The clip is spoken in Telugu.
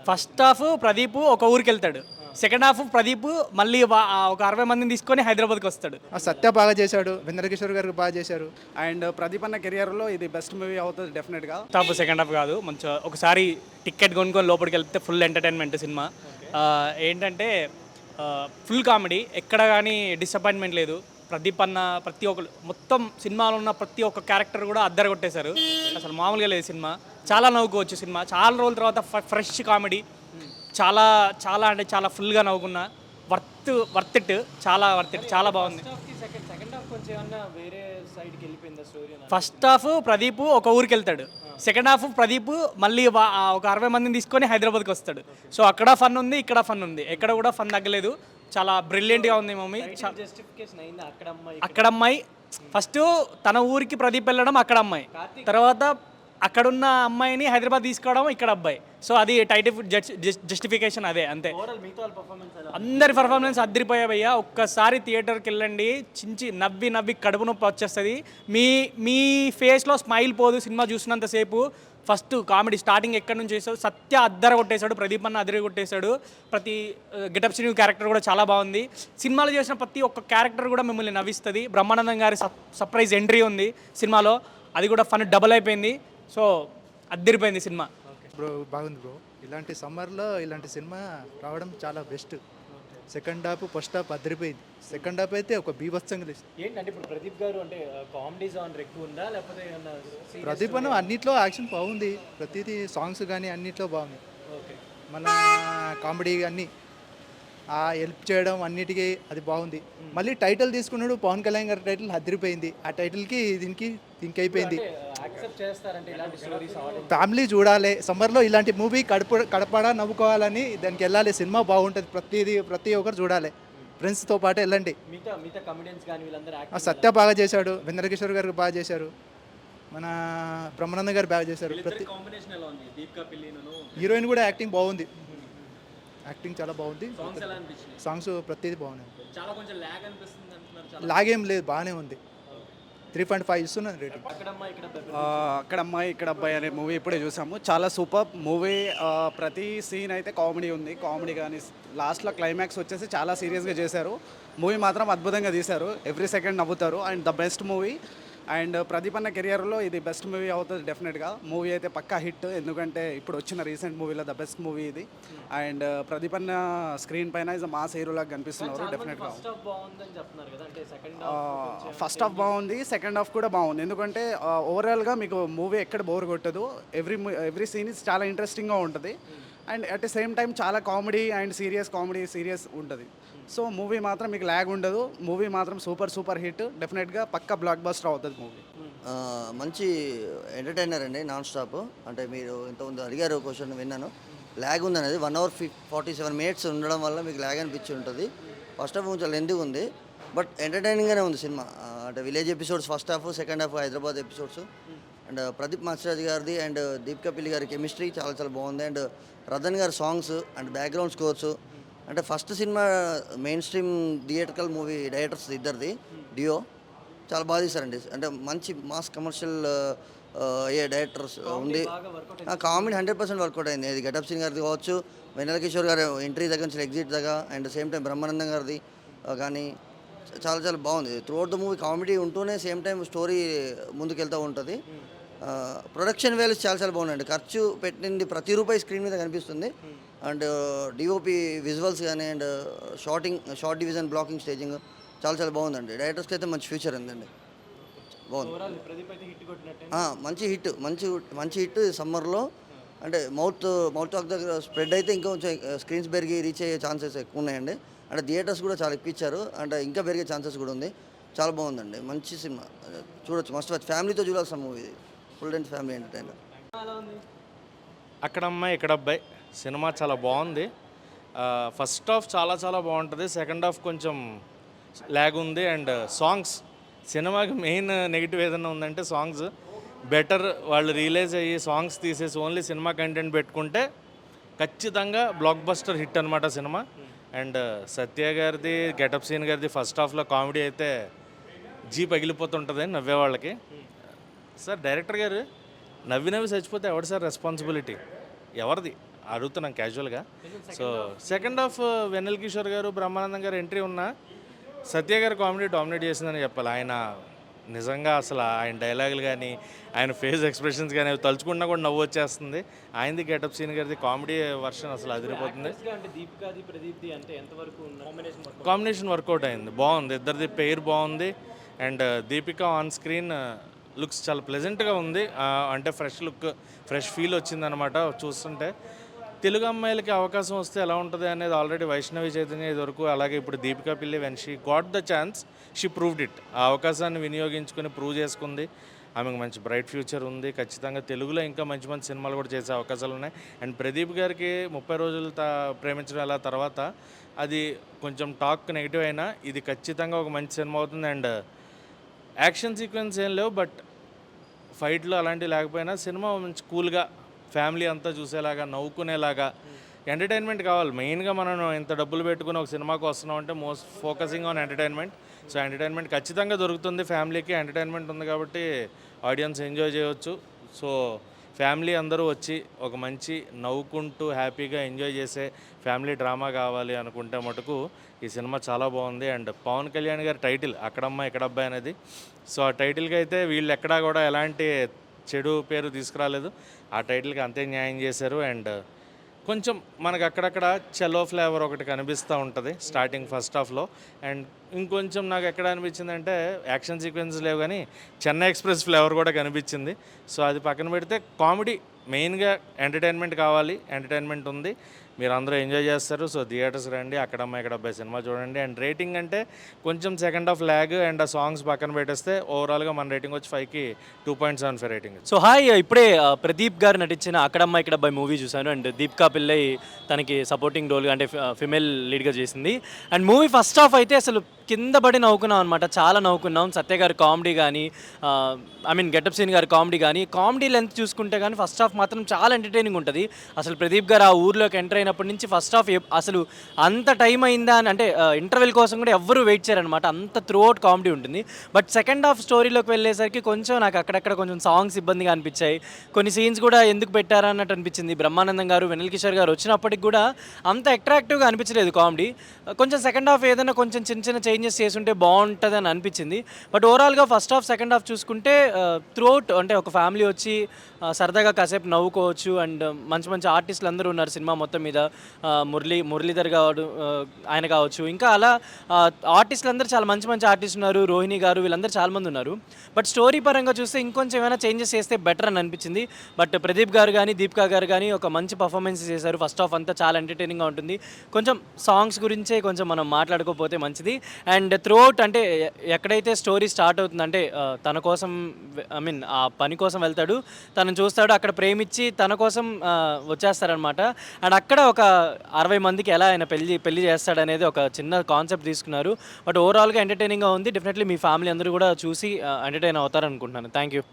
ఫస్ట్ హాఫ్ ప్రదీప్ ఒక ఊరికి వెళ్తాడు. సెకండ్ హాఫ్ ప్రదీప్ మళ్ళీ ఒక 60 మందిని తీసుకొని హైదరాబాద్కి వస్తాడు. సత్య బాగా చేశాడు, వెంకటకిషోర్ గారు బాగా చేశారు. అండ్ ప్రదీప్ అన్న కెరియర్లో ఇది బెస్ట్ మూవీ అవుతుంది డెఫినెట్గా. ఫస్ట్ హాఫ్ సెకండ్ హాఫ్ కాదు, మంచిగా ఒకసారి టికెట్ కొనుక్కొని లోపలికి వెళ్తే ఫుల్ ఎంటర్టైన్మెంట్ సినిమా. ఏంటంటే ఫుల్ కామెడీ, ఎక్కడ కానీ డిసప్పాయింట్మెంట్ లేదు. ప్రదీప్ అన్న ప్రతి ఒక్క మొత్తం సినిమాలో ఉన్న ప్రతి ఒక్క క్యారెక్టర్ కూడా అద్దరు కొట్టేశారు. అసలు మామూలుగా లేదు సినిమా. చాలా నవ్వుకోవచ్చు సినిమా. చాలా రోజుల తర్వాత ఫ్రెష్ కామెడీ. చాలా చాలా అంటే చాలా ఫుల్గా నవ్వుకున్నా. వర్త్ ఇట్, చాలా వర్త్ ఇట్, చాలా బాగుంది. ఫస్ట్ హాఫ్ ప్రదీప్ ఒక ఊరికి వెళ్తాడు. సెకండ్ హాఫ్ ప్రదీప్ మళ్ళీ ఒక 60 మందిని తీసుకొని హైదరాబాద్కి వస్తాడు. సో అక్కడ ఫన్ ఉంది, ఇక్కడ ఫన్ ఉంది. ఎక్కడ కూడా ఫన్ తగ్గలేదు. చాలా బ్రిలియంట్గా ఉంది మూవీ. అక్కడ అమ్మాయి ఫస్ట్ తన ఊరికి ప్రదీప్ వెళ్ళడం, అక్కడ అమ్మాయి, తర్వాత అక్కడున్న అమ్మాయిని హైదరాబాద్ తీసుకోవడం, ఇక్కడ అబ్బాయి. సో అది టైటిల్ జస్టిఫికేషన్ అదే, అంతే. అందరి పర్ఫార్మెన్స్ అద్దరిపోయావయ్యా. ఒక్కసారి థియేటర్కి వెళ్ళండి, చించి నవ్వి నవ్వి కడుపు నొప్పి వచ్చేస్తుంది. మీ ఫేస్లో స్మైల్ పోదు సినిమా చూసినంతసేపు. ఫస్ట్ కామెడీ స్టార్టింగ్ ఎక్కడి నుంచి చేస్తాడు. సత్య అద్దర కొట్టేశాడు, ప్రదీప్ అన్న అద్దరి కొట్టేశాడు. ప్రతి గెటప్ శ్రీను క్యారెక్టర్ కూడా చాలా బాగుంది. సినిమాలో చేసిన ప్రతి ఒక్క క్యారెక్టర్ కూడా మిమ్మల్ని నవ్విస్తుంది. బ్రహ్మానందం గారి సర్ప్రైజ్ ఎంట్రీ ఉంది సినిమాలో, అది కూడా ఫన్ డబుల్ అయిపోయింది. సో అద్దరిపోయింది సినిమా. బ్రో బాగుంది బ్రో. ఇలాంటి సమ్మర్లో ఇలాంటి సినిమా రావడం చాలా best. Second half first half అద్దరిపోయింది. సెకండ్ హాఫ్ అయితే ఒక బీభత్సంగా లేదు. ఏంటంటే ఇప్పుడు ప్రదీప్ గారు అంటే కామెడీ జానర్ ఎక్కువ ఉందా, లేకపోతే ప్రదీప్ అన్న అన్నిట్లో యాక్షన్ బాగుంది. ప్రతిదీ సాంగ్స్ కానీ అన్నిట్లో బాగుంది. మన కామెడీ అన్నీ హెల్ప్ చేయడం అన్నిటికీ అది బాగుంది. మళ్ళీ టైటిల్ తీసుకున్నాడు పవన్ కళ్యాణ్ గారి టైటిల్ అదిరిపోయింది. ఆ టైటిల్కి దీనికి థింక్ అయిపోయింది. ఫ్యామిలీ చూడాలి సమ్మర్లో ఇలాంటి మూవీ కడపడా నవ్వుకోవాలని దానికి వెళ్ళాలి. సినిమా బాగుంటుంది. ప్రతి ఒక్కరు చూడాలి. ఫ్రెండ్స్తో పాటు వెళ్ళండి. సత్య బాగా చేశాడు, వెంకటకిషోర్ గారు బాగా చేశారు, మన బ్రహ్మానందం గారు బాగా చేశారు. హీరోయిన్ కూడా యాక్టింగ్ బాగుంది. యాక్టింగ్ చాలా బాగుంది. సాంగ్స్ ప్రతిదీ బాగున్నాయి. లాగ్ ఏం లేదు, బాగానే ఉంది. 3.5 ఇస్తున్నాను రేటింగ్. అక్కడ అమ్మాయి ఇక్కడ అబ్బాయి అనే మూవీ ఇప్పుడే చూసాము. చాలా సూపర్ మూవీ. ప్రతి సీన్ అయితే కామెడీ ఉంది. కామెడీ కానీ లాస్ట్లో క్లైమాక్స్ వచ్చేసి చాలా సీరియస్గా చేశారు. మూవీ మాత్రం అద్భుతంగా తీశారు. ఎవ్రీ సెకండ్ నవ్వుతారు. And the best movie. And Pradeep అన్న కెరియర్లో ఇది బెస్ట్ మూవీ అవుతుంది డెఫినెట్గా. మూవీ అయితే పక్కా హిట్. ఎందుకంటే ఇప్పుడు వచ్చిన రీసెంట్ మూవీలో ద బెస్ట్ మూవీ ఇది. అండ్ ప్రదీప్ అన్న స్క్రీన్ పైన ఇస్ మాస్ హీరోలాగా కనిపిస్తున్నారు డెఫినెట్గా. ఫస్ట్ హాఫ్ బాగుంది, సెకండ్ హాఫ్ కూడా బాగుంది. ఎందుకంటే ఓవరాల్గా మీకు మూవీ ఎక్కడ బోర్ కొట్టదు. ఎవ్రీ సీన్ ఇస్ చాలా ఇంట్రెస్టింగ్గా ఉంటుంది. And at the same time చాలా కామెడీ అండ్ సీరియస్ ఉంటుంది. సో మూవీ మాత్రం మీకు ల్యాగ్ ఉండదు. మూవీ మాత్రం సూపర్ హిట్. డెఫినెట్గా పక్కా బ్లాక్ బస్టర్ అవుతుంది మూవీ. మంచి ఎంటర్టైనర్ అండి, నాన్ స్టాప్. అంటే మీరు ఇంతకుముందు అడిగారు క్వశ్చన్ విన్నాను. ల్యాగ్ ఉంది అనేది 1 hour 47 minutes ఉండడం వల్ల మీకు ల్యాగ్ అనిపించి ఉంటుంది. ఫస్ట్ హాఫ్ కొంచెం లెంతీగా ఉంది, బట్ ఎంటర్టైనింగ్గానే ఉంది సినిమా. అంటే village episodes first half, second half Hyderabad episodes. And Pradeep మాస్టరాజ్ గారిది అండ్ దీపికా పిల్లి గారి కెమిస్ట్రీ చాలా బాగుంది. అండ్ రతన్ గారి సాంగ్స్ అండ్ బ్యాక్గ్రౌండ్ స్కోర్స్. అంటే first cinema main stream theatrical movie directors ఇద్దరిది డియో చాలా బాగా తీశారండి. అంటే మంచి మాస్ కమర్షియల్ అయ్యే డైరెక్టర్స్ ఉంది. కామెడీ 100% వర్కౌట్ అయింది. ఇది గెటప్ సింగ్ గారిది కావచ్చు, వెన్నెల కిషోర్ గారి ఎంట్రీ దగ్గర నుంచి ఎగ్జిట్ దగ్గర, అండ్ సేమ్ టైం బ్రహ్మానందం గారిది కానీ చాలా బాగుంది. త్రూఅవుట్ ద మూవీ కామెడీ ఉంటూనే సేమ్ టైం స్టోరీ ముందుకెళ్తూ ఉంటుంది. ప్రొడక్షన్ వాల్యూస్ చాలా బాగున్నాయండి. ఖర్చు పెట్టింది ప్రతి రూపాయి స్క్రీన్ మీద కనిపిస్తుంది. అండ్ డిఓపి విజువల్స్ కానీ and short division blocking staging చాలా బాగుందండి. డైరెక్టర్స్కి అయితే మంచి ఫ్యూచర్ ఉందండి. బాగుంది. మంచి హిట్ సమ్మర్లో. అంటే మౌత్ టాక్ దగ్గర స్ప్రెడ్ అయితే ఇంకా కొంచెం స్క్రీన్స్ పెరిగి రీచ్ అయ్యే ఛాన్సెస్ ఎక్కువ ఉన్నాయండి. అంటే థియేటర్స్ కూడా చాలా ఇప్పించారు. అంటే ఇంకా పెరిగే ఛాన్సెస్ కూడా ఉంది. చాలా బాగుందండి, మంచి సినిమా. చూడొచ్చు, మస్ట్ వాచ్. ఫ్యామిలీతో చూడాల్సిన movie. Full and family entertainer. అక్కడ అమ్మాయి ఇక్కడ అబ్బాయి సినిమా చాలా బాగుంది. ఫస్ట్ హాఫ్ చాలా బాగుంటుంది. సెకండ్ హాఫ్ కొంచెం ల్యాగ్ ఉంది. అండ్ సాంగ్స్, సినిమాకి మెయిన్ నెగిటివ్ ఏదైనా ఉందంటే సాంగ్స్. బెటర్ వాళ్ళు రియలైజ్ అయ్యి సాంగ్స్ తీసేసి ఓన్లీ సినిమా కంటెంట్ పెట్టుకుంటే ఖచ్చితంగా బ్లాక్ బస్టర్ హిట్ అనమాట సినిమా. అండ్ సత్య గారిది, గెటప్ సీన్ గారిది ఫస్ట్ హాఫ్లో కామెడీ అయితే పగిలిపోతుంటుంది నవ్వేవాళ్ళకి. సార్ డైరెక్టర్ గారు నవ్వి చచ్చిపోతే ఎవరు సార్ రెస్పాన్సిబిలిటీ? ఎవరిది? అడుగుతున్నాం క్యాజువల్గా. సో సెకండ్ హాఫ్ వెన్నెల కిషోర్ గారు, బ్రహ్మానందం గారు ఎంట్రీ ఉన్నా సత్య గారు కామెడీ డామినేట్ చేసిందని చెప్పాలి. ఆయన నిజంగా అసలు ఆయన డైలాగులు కానీ ఆయన ఫేస్ ఎక్స్ప్రెషన్స్ కానీ అవి తలుచుకున్నా కూడా నవ్వు వచ్చేస్తుంది. ఆయనది గెటప్ సీన్ గారిది కామెడీ వర్షన్ అసలు అదిరిపోతుంది. అంటే దీపికాది ప్రదీప్ది అంటే ఎంతవరకు కాంబినేషన్ వర్కౌట్ అయింది, బాగుంది. ఇద్దరిది పెయిర్ బాగుంది. And Deepika on screen looks చాలా ప్లెజెంట్గా ఉంది. అంటే ఫ్రెష్ లుక్, ఫ్రెష్ ఫీల్ వచ్చిందనమాట చూస్తుంటే. తెలుగు అమ్మాయిలకి అవకాశం వస్తే ఎలా ఉంటుంది అనేది ఆల్రెడీ వైష్ణవి చైతన్య ఇదివరకు, అలాగే ఇప్పుడు దీపికా పిల్లి when she got the chance she proved it. ఆ అవకాశాన్ని వినియోగించుకొని ప్రూవ్ చేసుకుంది. ఆమెకు మంచి బ్రైట్ ఫ్యూచర్ ఉంది. ఖచ్చితంగా తెలుగులో ఇంకా మంచి మంచి సినిమాలు కూడా చేసే అవకాశాలు ఉన్నాయి. అండ్ ప్రదీప్ గారికి 30 రోజులు ప్రేమించడం ఎలా తర్వాత అది కొంచెం టాక్ నెగిటివ్ అయినా ఇది ఖచ్చితంగా ఒక మంచి సినిమా అవుతుంది. అండ్ యాక్షన్ సీక్వెన్స్ ఏం లేవు, బట్ ఫైట్లు అలాంటివి లేకపోయినా సినిమా మంచి కూల్గా ఫ్యామిలీ అంతా చూసేలాగా, నవ్వుకునేలాగా ఎంటర్టైన్మెంట్ కావాలి. మెయిన్గా మనం ఇంత డబ్బులు పెట్టుకుని ఒక సినిమాకి వస్తున్నాం అంటే most focusing on entertainment. So entertainment ఖచ్చితంగా దొరుకుతుంది. ఫ్యామిలీకి ఎంటర్టైన్మెంట్ ఉంది కాబట్టి ఆడియన్స్ ఎంజాయ్ చేయవచ్చు. సో ఫ్యామిలీ అందరూ వచ్చి ఒక మంచి నవ్వుకుంటూ హ్యాపీగా ఎంజాయ్ చేసే ఫ్యామిలీ డ్రామా కావాలి అనుకుంటే మటుకు ఈ సినిమా చాలా బాగుంది. అండ్ పవన్ కళ్యాణ్ గారి టైటిల్ అక్కడమ్మ ఇక్కడబ్బాయి అనేది, సో ఆ టైటిల్కి అయితే వీళ్ళు ఎక్కడా కూడా ఎలాంటి చెడు పేరు తీసుకురాలేదు. ఆ టైటిల్కి అంతే న్యాయం చేశారు. అండ్ కొంచెం మనకు అక్కడక్కడ చెలో ఫ్లేవర్ ఒకటి కనిపిస్తూ ఉంటుంది స్టార్టింగ్ ఫస్ట్ హాఫ్లో. అండ్ ఇంకొంచెం నాకు ఎక్కడ అనిపించిందంటే యాక్షన్ సీక్వెన్స్ లేవు కానీ చెన్నై ఎక్స్ప్రెస్ ఫ్లేవర్ కూడా కనిపించింది. సో అది పక్కన పెడితే కామెడీ మెయిన్గా ఎంటర్టైన్మెంట్ కావాలి, ఎంటర్టైన్మెంట్ ఉంది, మీరు అందరూ ఎంజాయ్ చేస్తారు. సో థియేటర్స్ రండి, అక్కడమ్మ ఇక్కడ అబ్బాయి సినిమా చూడండి. అండ్ రేటింగ్ అంటే కొంచెం సెకండ్ హాఫ్ ల్యాగ్ అండ్ ఆ సాంగ్స్ పక్కన పెట్టేస్తే ఓవరాల్గా మన రేటింగ్ వచ్చి 5కి 2.75 రేటింగ్. సో హాయ్, ఇప్పుడే ప్రదీప్ గారు నటించిన అక్కడమ్మ ఇక్కడ అబ్బాయి మూవీ చూశాను. అండ్ దీపికా పిల్లై తనకి సపోర్టింగ్ రోల్ అంటే ఫిమేల్ లీడ్గా చేసింది. అండ్ మూవీ ఫస్ట్ హాఫ్ అయితే అసలు కింద పడి నవ్వుకున్నాం అనమాట, చాలా నవ్వుకున్నాం. సత్య గారి కామెడీ కానీ గెటప్ సీన్ గారి కామెడీ కానీ, కామెడీ లెంత్ చూసుకుంటే కానీ ఫస్ట్ హాఫ్ మాత్రం చాలా ఎంటర్టైనింగ్ ఉంటుంది. అసలు ప్రదీప్ గారు ఆ ఊర్లోకి ఎంటర్ అయినప్పటి నుంచి ఫస్ట్ హాఫ్ అసలు అంత టైం అయిందా అని అంటే ఇంటర్వెల్ కోసం కూడా ఎవ్వరూ వెయిట్ చేయరనమాట, అంత త్రూ అవుట్ కామెడీ ఉంటుంది. బట్ సెకండ్ హాఫ్ స్టోరీలోకి వెళ్ళేసరికి కొంచెం నాకు అక్కడక్కడ కొంచెం సాంగ్స్ ఇబ్బందిగా అనిపించాయి. కొన్ని సీన్స్ కూడా ఎందుకు పెట్టారా అన్నట్టు అనిపించింది. బ్రహ్మానందం గారు, వెన్నెల కిషోర్ గారు వచ్చినప్పటికి కూడా అంత అట్రాక్టివ్గా అనిపించలేదు కామెడీ. కొంచెం సెకండ్ హాఫ్ ఏదైనా కొంచెం చిన్న చిన్న చేంజెస్ చేసుంటే బాగుంటుంది అని అనిపించింది. బట్ ఓవరాల్గా ఫస్ట్ హాఫ్ సెకండ్ హాఫ్ చూసుకుంటే త్రూ అవుట్ అంటే ఒక ఫ్యామిలీ వచ్చి సరదాగా కాసేపు నవ్వుకోవచ్చు. అండ్ మంచి మంచి ఆర్టిస్టులు అందరూ ఉన్నారు సినిమా మొత్తం మీద. మురళీధర్ గారు ఆయన కావచ్చు, ఇంకా అలా ఆర్టిస్టులు అందరూ చాలా మంచి మంచి ఆర్టిస్ట్ ఉన్నారు. రోహిణి గారు వీళ్ళందరూ చాలామంది ఉన్నారు. బట్ స్టోరీ పరంగా చూస్తే ఇంకొంచెం ఏమైనా చేంజెస్ చేస్తే బెటర్ అని అనిపించింది. బట్ ప్రదీప్ గారు కానీ దీపికా గారు కానీ ఒక మంచి పర్ఫార్మెన్స్ చేశారు. ఫస్ట్ హాఫ్ అంతా చాలా ఎంటర్టైనింగ్గా ఉంటుంది. కొంచెం సాంగ్స్ గురించే కొంచెం మనం మాట్లాడుకోకపోతే మంచిది. అండ్ త్రూ అవుట్ అంటే ఎక్కడైతే స్టోరీ స్టార్ట్ అవుతుందంటే తన కోసం ఆ పని కోసం వెళ్తాడు, తనను చూస్తాడు, అక్కడ ప్రేమించి తన కోసం వచ్చేస్తారనమాట. అండ్ అక్కడ ఒక 60 మందికి ఎలా ఆయన పెళ్లి చేస్తాడనేది ఒక చిన్న కాన్సెప్ట్ తీసుకున్నారు. బట్ ఓవరాల్గా ఎంటర్టైనింగ్గా ఉంది. డెఫినెట్లీ మీ ఫ్యామిలీ అందరూ కూడా చూసి ఎంటర్టైన్ అవుతారనుకుంటున్నాను. Thank you.